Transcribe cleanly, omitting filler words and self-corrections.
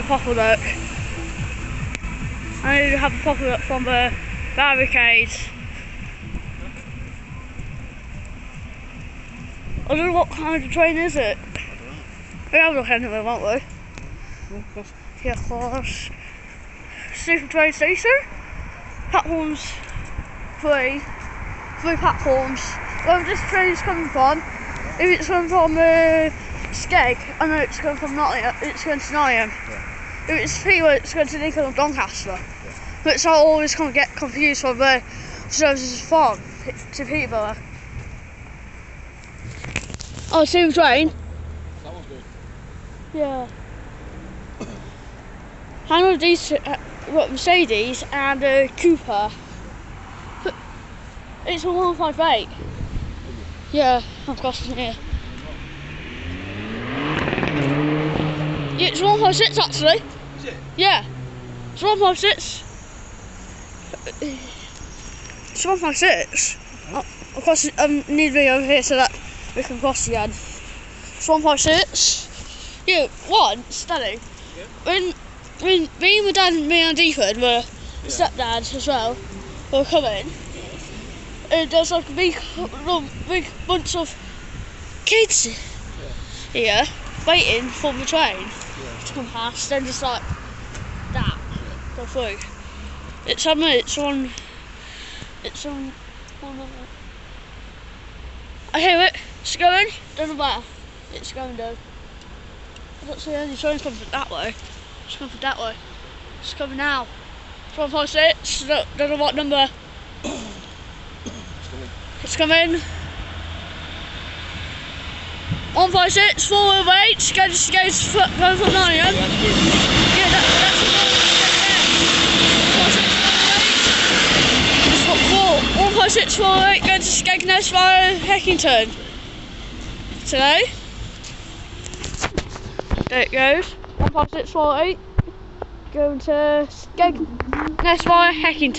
proper look. I need to have a proper look from the barricades. I don't know what kind of train is it. We'll have a look anyway, won't we? Yeah, of course. Sleaford train station. Platforms 3 platforms. Where this train is coming from, if it's coming from Skeg, I know it's going from Nottingham, it's going to Nottingham. Yeah. If it's Peterborough, it's going to Lincoln or Doncaster. Yeah. But so I always kind of get confused from where services from to Peterborough. Oh, same train. That one's good. Yeah. Hang on, these Mercedes and Cooper. It's a 158. Yeah, I've got it here. Yeah, it's 156 actually. Is it? Yeah. It's 156. It's 156. Oh, of course, need to be over here so that we can cross again. It's 156. Yeah, once, Daddy. Yeah. When me and my dad and me and Sleaford were stepdads as well, were coming. There's like a big bunch of kids here waiting for the train to come past, and just like that go through. It's on. I hear it. It's going. Don't know where. It's going though. I don't see any trains coming from that way. It's coming from that way. It's coming now. 156. Don't know what number. It's coming. 156, 408, goes going from Nottingham. Yeah, that's the one. 156, 408, going to Skegness via Heckington. Today. There it goes. 156, 408, going to Skegness via Heckington.